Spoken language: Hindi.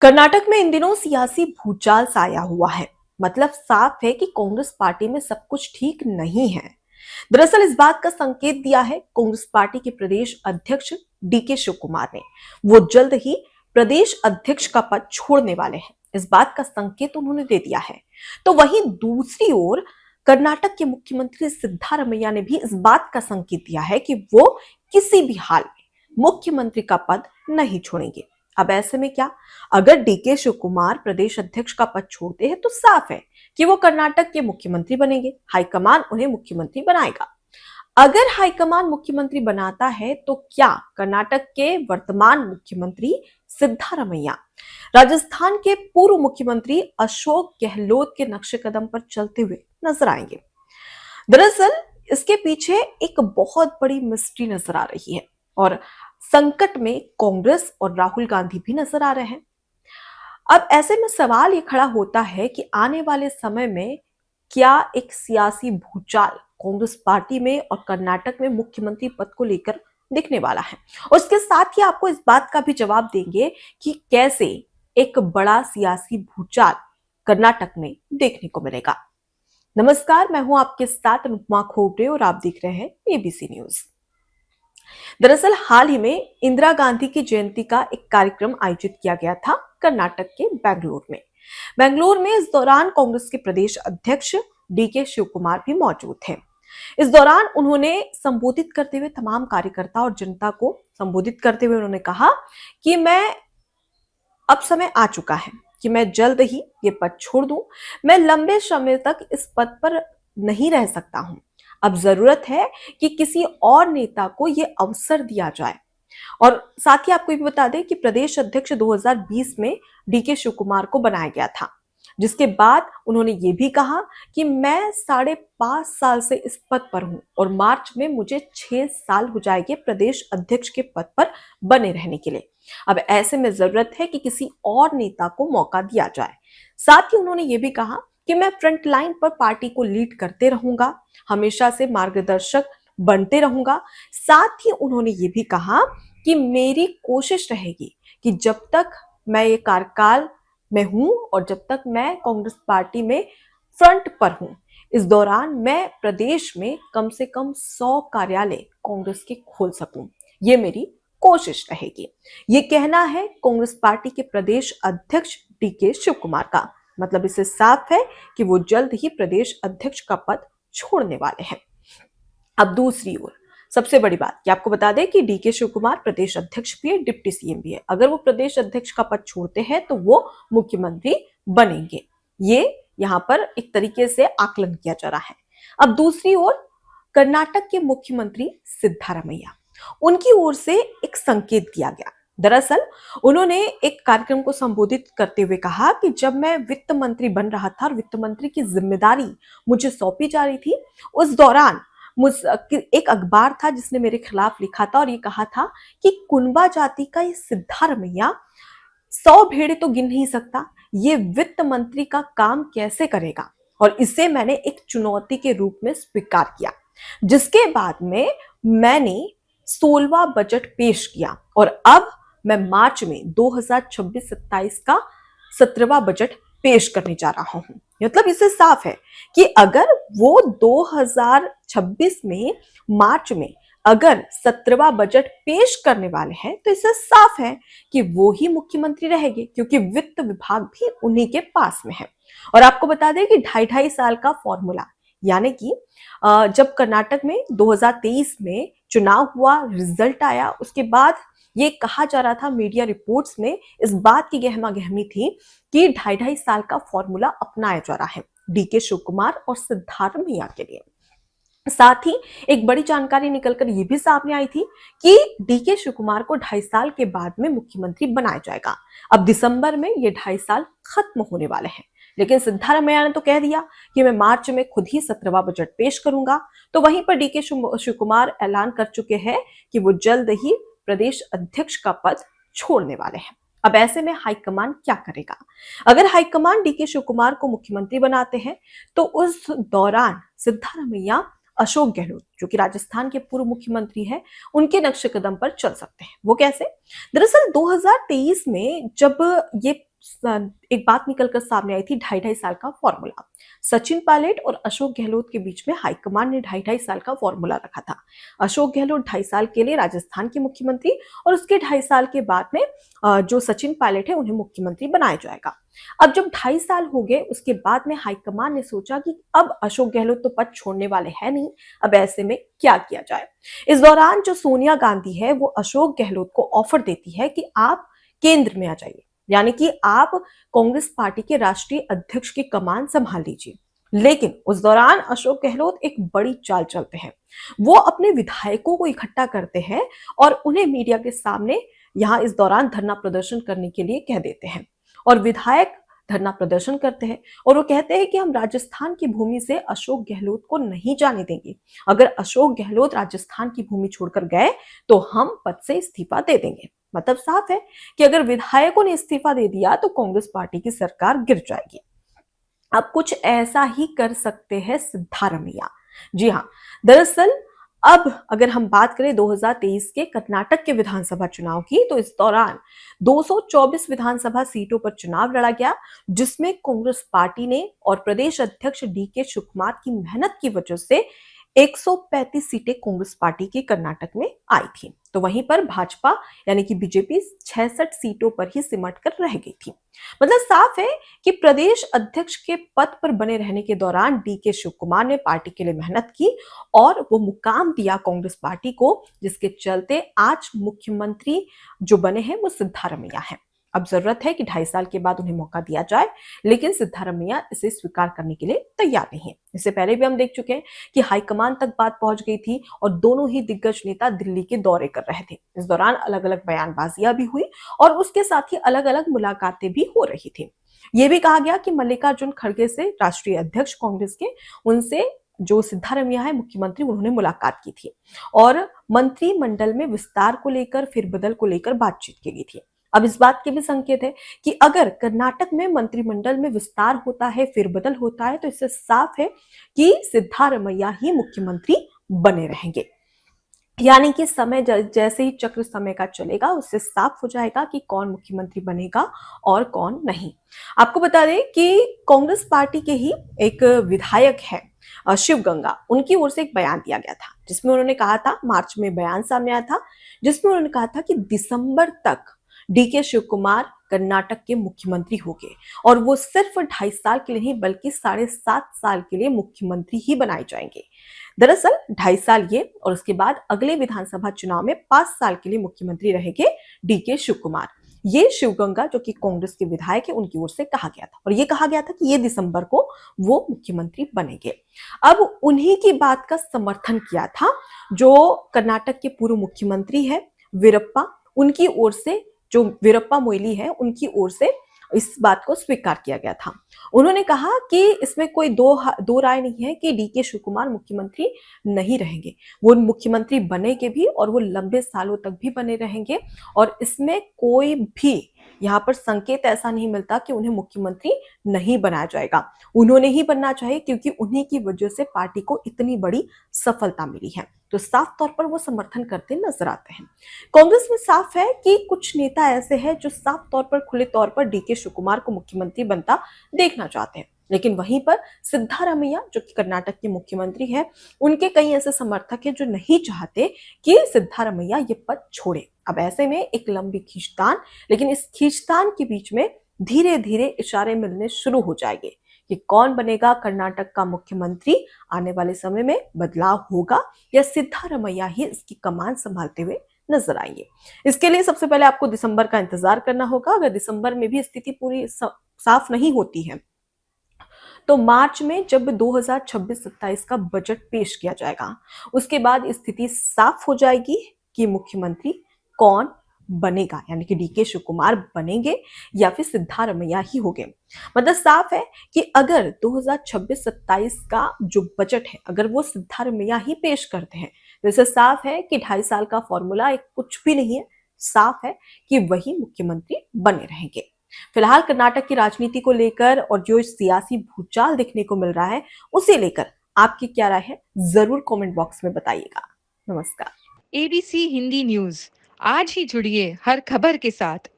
कर्नाटक में इन दिनों सियासी भूचाल साया हुआ है। मतलब साफ है कि कांग्रेस पार्टी में सब कुछ ठीक नहीं है। दरअसल इस बात का संकेत दिया है कांग्रेस पार्टी के प्रदेश अध्यक्ष डीके शिव कुमार ने। वो जल्द ही प्रदेश अध्यक्ष का पद छोड़ने वाले हैं, इस बात का संकेत उन्होंने दे दिया है। तो वहीं दूसरी ओर कर्नाटक के मुख्यमंत्री सिद्धारमैया ने भी इस बात का संकेत दिया है कि वो किसी भी हाल में मुख्यमंत्री का पद नहीं छोड़ेंगे। अब ऐसे में क्या, अगर डीके शिव कुमार प्रदेश अध्यक्ष का पद छोड़ते हैं तो साफ है कि वो कर्नाटक के मुख्यमंत्री बनेंगे। हाईकमान उन्हें मुख्यमंत्री बनाएगा। अगर हाईकमान मुख्यमंत्री बनाता है तो क्या कर्नाटक के वर्तमान मुख्यमंत्री सिद्धारमैया राजस्थान के पूर्व मुख्यमंत्री अशोक गहलोत के नक्शे कदम पर चलते हुए नजर आएंगे? दरअसल इसके पीछे एक बहुत बड़ी मिस्ट्री नजर आ रही है और संकट में कांग्रेस और राहुल गांधी भी नजर आ रहे हैं। अब ऐसे में सवाल ये खड़ा होता है कि आने वाले समय में क्या एक सियासी भूचाल कांग्रेस पार्टी में और कर्नाटक में मुख्यमंत्री पद को लेकर दिखने वाला है। और इसके साथ ही आपको इस बात का भी जवाब देंगे कि कैसे एक बड़ा सियासी भूचाल कर्नाटक में देखने को मिलेगा। नमस्कार, मैं हूं आपके साथ अनुपमा खोपड़े और आप देख रहे हैं एबीसी न्यूज। दरअसल हाल ही में इंदिरा गांधी की जयंती का एक कार्यक्रम आयोजित किया गया था कर्नाटक के बेंगलुरु में। इस दौरान कांग्रेस के प्रदेश अध्यक्ष डीके शिव कुमार भी मौजूद थे। इस दौरान उन्होंने संबोधित करते हुए तमाम कार्यकर्ता और जनता को संबोधित करते हुए उन्होंने कहा कि अब समय आ चुका है कि मैं जल्द ही ये पद छोड़ दूं। मैं लंबे समय तक इस पद पर नहीं रह सकता हूं। अब जरूरत है कि किसी और नेता को ये अवसर दिया जाए। और साथ ही आपको ये भी बता दें कि प्रदेश अध्यक्ष 2020 में डीके शिव कुमार को बनाया गया था, जिसके बाद उन्होंने ये भी कहा कि मैं 5.5 साल से इस पद पर हूं और मार्च में मुझे 6 साल हो जाएंगे प्रदेश अध्यक्ष के पद पर बने रहने के लिए। अब ऐसे में जरूरत है कि किसी और नेता को मौका दिया जाए। साथ ही उन्होंने ये भी कहा कि मैं फ्रंट लाइन पर पार्टी को लीड करते रहूंगा, हमेशा से मार्गदर्शक बनते रहूंगा। साथ ही उन्होंने ये भी कहा कि मेरी कोशिश रहेगी कि जब तक मैं ये कार्यकाल में हूं और जब तक मैं कांग्रेस पार्टी में फ्रंट पर हूं, इस दौरान मैं प्रदेश में कम से कम 100 कार्यालय कांग्रेस के खोल सकूं। ये मेरी कोशिश रहेगी। ये कहना है कांग्रेस पार्टी के प्रदेश अध्यक्ष डीके शिव कुमार का। मतलब इससे साफ है कि वो जल्द ही प्रदेश अध्यक्ष का पद छोड़ने वाले हैं। अब दूसरी ओर सबसे बड़ी बात कि आपको बता दें कि डीके शिव कुमार प्रदेश अध्यक्ष भी है, डिप्टी सीएम भी है। अगर वो प्रदेश अध्यक्ष का पद छोड़ते हैं तो वो मुख्यमंत्री बनेंगे। ये यहाँ पर एक तरीके से आकलन किया जा रहा है। अब दूसरी ओर कर्नाटक के मुख्यमंत्री सिद्धारमैया, उनकी ओर से एक संकेत दिया गया। दरअसल उन्होंने एक कार्यक्रम को संबोधित करते हुए कहा कि जब मैं वित्त मंत्री बन रहा था और वित्त मंत्री की जिम्मेदारी मुझे सौंपी जा रही थी, उस दौरान एक अखबार था जिसने मेरे खिलाफ लिखा था और ये कहा था कि कुनबा जाति का ये सिद्धारमैया 100 भेड़े तो गिन नहीं सकता, ये वित्त मंत्री का काम कैसे करेगा। और इसे मैंने एक चुनौती के रूप में स्वीकार किया, जिसके बाद में मैंने 16वां बजट पेश किया और अब मैं मार्च में 2026-27 का 17वां बजट पेश करने जा रहा हूं। मतलब इससे साफ है कि अगर वो 2026 में मार्च में अगर 17वां बजट पेश करने वाले हैं तो इससे साफ है कि वो ही मुख्यमंत्री रहेंगे, क्योंकि वित्त विभाग भी उन्हीं के पास में है। और आपको बता दें कि 2.5 साल का फॉर्मूला, यानी कि जब कर्नाटक में 2023 में चुनाव हुआ, रिजल्ट आया, उसके बाद ये कहा जा रहा था मीडिया रिपोर्ट्स में, इस बात की गहमा गहमी थी कि 2.5 साल का फॉर्मूला अपनाया जा रहा है डीके शिव कुमार और सिद्धारमैया के लिए। साथ ही एक बड़ी जानकारी निकलकर यह भी सामने आई थी कि डीके शिव कुमार को 2.5 साल के बाद में मुख्यमंत्री बनाया जाएगा। अब दिसंबर में ये 2.5 साल खत्म होने वाले हैं, लेकिन सिद्धारमैया ने तो कह दिया कि मैं मार्च में खुद ही 17वां बजट पेश करूंगा। तो वहीं पर डीके शिव कुमार ऐलान कर चुके हैं कि वो जल्द ही प्रदेश अध्यक्ष का पद छोड़ने वाले हैं। अब ऐसे में हाईकमान क्या करेगा? अगर हाईकमान डीके शिव कुमार को मुख्यमंत्री बनाते हैं तो उस दौरान सिद्धारमैया अशोक गहलोत, जो कि राजस्थान के पूर्व मुख्यमंत्री हैं, उनके नक्शे कदम पर चल सकते हैं। वो कैसे? दरअसल 2023 में जब ये एक बात निकलकर सामने आई थी, ढाई ढाई साल का फॉर्मूला। सचिन पायलट और अशोक गहलोत के बीच में हाईकमान ने ढाई ढाई साल का फॉर्मूला रखा था। अशोक गहलोत 2.5 साल के लिए राजस्थान के मुख्यमंत्री और उसके 2.5 साल के बाद में जो सचिन पायलट है उन्हें मुख्यमंत्री बनाया जाएगा। अब जब 2.5 साल हो गए, उसके बाद में हाईकमान ने सोचा कि अब अशोक गहलोत तो पद छोड़ने वाले हैं नहीं, अब ऐसे में क्या किया जाए। इस दौरान जो सोनिया गांधी है वो अशोक गहलोत को ऑफर देती है कि आप केंद्र में आ जाइए, यानी कि आप कांग्रेस पार्टी के राष्ट्रीय अध्यक्ष की कमान संभाल लीजिए। लेकिन उस दौरान अशोक गहलोत एक बड़ी चाल चलते हैं। वो अपने विधायकों को इकट्ठा करते हैं और उन्हें मीडिया के सामने यहां इस दौरान धरना प्रदर्शन करने के लिए कह देते हैं। और विधायक धरना प्रदर्शन करते हैं और वो कहते हैं कि हम राजस्थान की भूमि से अशोक गहलोत को नहीं जाने देंगे। अगर अशोक गहलोत राजस्थान की भूमि छोड़कर गए तो हम पद से इस्तीफा दे देंगे। मतलब साफ है कि अगर विधायकों ने इस्तीफा दे दिया तो कांग्रेस पार्टी की सरकार गिर जाएगी। अब कुछ ऐसा ही कर सकते हैं सिद्धारमैया। जी हाँ, दरअसल अब अगर हम बात करें 2023 के कर्नाटक के विधानसभा चुनाव की, तो इस दौरान 224 विधानसभा सीटों पर चुनाव लड़ा गया, जिसमें कांग्रेस पार्टी ने और प्रदेश अध्यक्ष डीके शिवकुमार की मेहनत की वजह से 135 सीटें कांग्रेस पार्टी की कर्नाटक में आई थी। तो वहीं पर भाजपा यानी कि बीजेपी 66 सीटों पर ही सिमट कर रह गई थी। मतलब साफ है कि प्रदेश अध्यक्ष के पद पर बने रहने के दौरान डीके शिवकुमार ने पार्टी के लिए मेहनत की और वो मुकाम दिया कांग्रेस पार्टी को, जिसके चलते आज मुख्यमंत्री जो बने हैं वो सिद्धारमैया हैं। अब जरूरत है कि 2.5 साल के बाद उन्हें मौका दिया जाए, लेकिन सिद्धारमैया इसे स्वीकार करने के लिए तैयार नहीं है। इससे पहले भी हम देख चुके हैं कि हाईकमान तक बात पहुंच गई थी और दोनों ही दिग्गज नेता दिल्ली के दौरे कर रहे थे। इस दौरान अलग अलग बयानबाजियां भी हुई और उसके साथ ही अलग अलग मुलाकातें भी हो रही थी। ये भी कहा गया कि मल्लिकार्जुन खड़गे से, राष्ट्रीय अध्यक्ष कांग्रेस के, उनसे जो सिद्धारमैया है मुख्यमंत्री, उन्होंने मुलाकात की थी और मंत्रिमंडल में विस्तार को लेकर, फेरबदल को लेकर बातचीत की गई थी। अब इस बात के भी संकेत है कि अगर कर्नाटक में मंत्रिमंडल में विस्तार होता है, फेरबदल होता है, तो इससे साफ है कि सिद्धारमैया ही मुख्यमंत्री बने रहेंगे। यानी कि समय जैसे ही चक्र समय का चलेगा, उससे साफ हो जाएगा कि कौन मुख्यमंत्री बनेगा और कौन नहीं। आपको बता दें कि कांग्रेस पार्टी के ही एक विधायक है शिव गंगा, उनकी ओर से एक बयान दिया गया था, जिसमें उन्होंने कहा था, मार्च में बयान सामने आया था, जिसमें उन्होंने कहा था कि दिसंबर तक डीके शिवकुमार कर्नाटक के मुख्यमंत्री हो गए और वो सिर्फ 2.5 साल के लिए नहीं बल्कि 7.5 साल के लिए मुख्यमंत्री ही बनाए जाएंगे। दरअसल 2.5 साल ये और उसके बाद अगले विधानसभा चुनाव में 5 साल के लिए मुख्यमंत्री रहेंगे डीके शिवकुमार। ये शिवगंगा जो कि कांग्रेस के विधायक है, उनकी ओर से कहा गया था और ये कहा गया था कि ये दिसंबर को वो मुख्यमंत्री बनेंगे। अब उन्हीं की बात का समर्थन किया था जो कर्नाटक के पूर्व मुख्यमंत्री है वीरप्पा, उनकी ओर से, जो वीरप्पा मोइली है, उनकी ओर से इस बात को स्वीकार किया गया था। उन्होंने कहा कि इसमें कोई दो राय नहीं है कि डीके शिवकुमार मुख्यमंत्री नहीं रहेंगे, वो मुख्यमंत्री बनेंगे भी और वो लंबे सालों तक भी बने रहेंगे और इसमें कोई भी यहाँ पर संकेत ऐसा नहीं मिलता कि उन्हें मुख्यमंत्री नहीं बनाया जाएगा। उन्होंने ही बनना चाहिए क्योंकि उन्हीं की वजह से पार्टी को इतनी बड़ी सफलता मिली है। तो साफ तौर पर वो समर्थन करते नजर आते हैं। कांग्रेस में साफ है कि कुछ नेता ऐसे हैं जो साफ तौर पर, खुले तौर पर डीके शिवकुमार को मुख्यमंत्री बनता देखना चाहते हैं, लेकिन वहीं पर सिद्धारमैया जो कि कर्नाटक के मुख्यमंत्री है, उनके कई ऐसे समर्थक हैं जो नहीं चाहते कि सिद्धारमैया ये पद छोड़े। अब ऐसे में एक लंबी खींचतान, लेकिन इस खींचतान के बीच में धीरे धीरे इशारे मिलने शुरू हो जाएंगे कि कौन बनेगा कर्नाटक का मुख्यमंत्री। आने वाले समय में बदलाव होगा या सिद्धारमैया ही इसकी कमान संभालते हुए नजर आएंगे। इसके लिए सबसे पहले आपको दिसंबर का इंतजार करना होगा। अगर दिसंबर में भी स्थिति पूरी साफ नहीं होती है तो मार्च में जब 2026-27 का बजट पेश किया जाएगा, उसके बाद स्थिति साफ हो जाएगी कि मुख्यमंत्री कौन बनेगा, यानी कि डीके शिवकुमार बनेंगे या फिर सिद्धारमैया ही होंगे। मतलब साफ है कि अगर 2026-27 का जो बजट है, अगर वो सिद्धारमैया ही पेश करते हैं, तो इससे साफ है कि 2.5 साल का फॉर्मूला एक कुछ भी नहीं है। साफ है कि वही मुख्यमंत्री बने रहेंगे। फिलहाल कर्नाटक की राजनीति को लेकर और जो सियासी भूचाल देखने को मिल रहा है, उसे लेकर आपकी क्या राय है, जरूर कमेंट बॉक्स में बताइएगा। नमस्कार। एबीसी हिंदी न्यूज, आज ही जुड़िए हर खबर के साथ।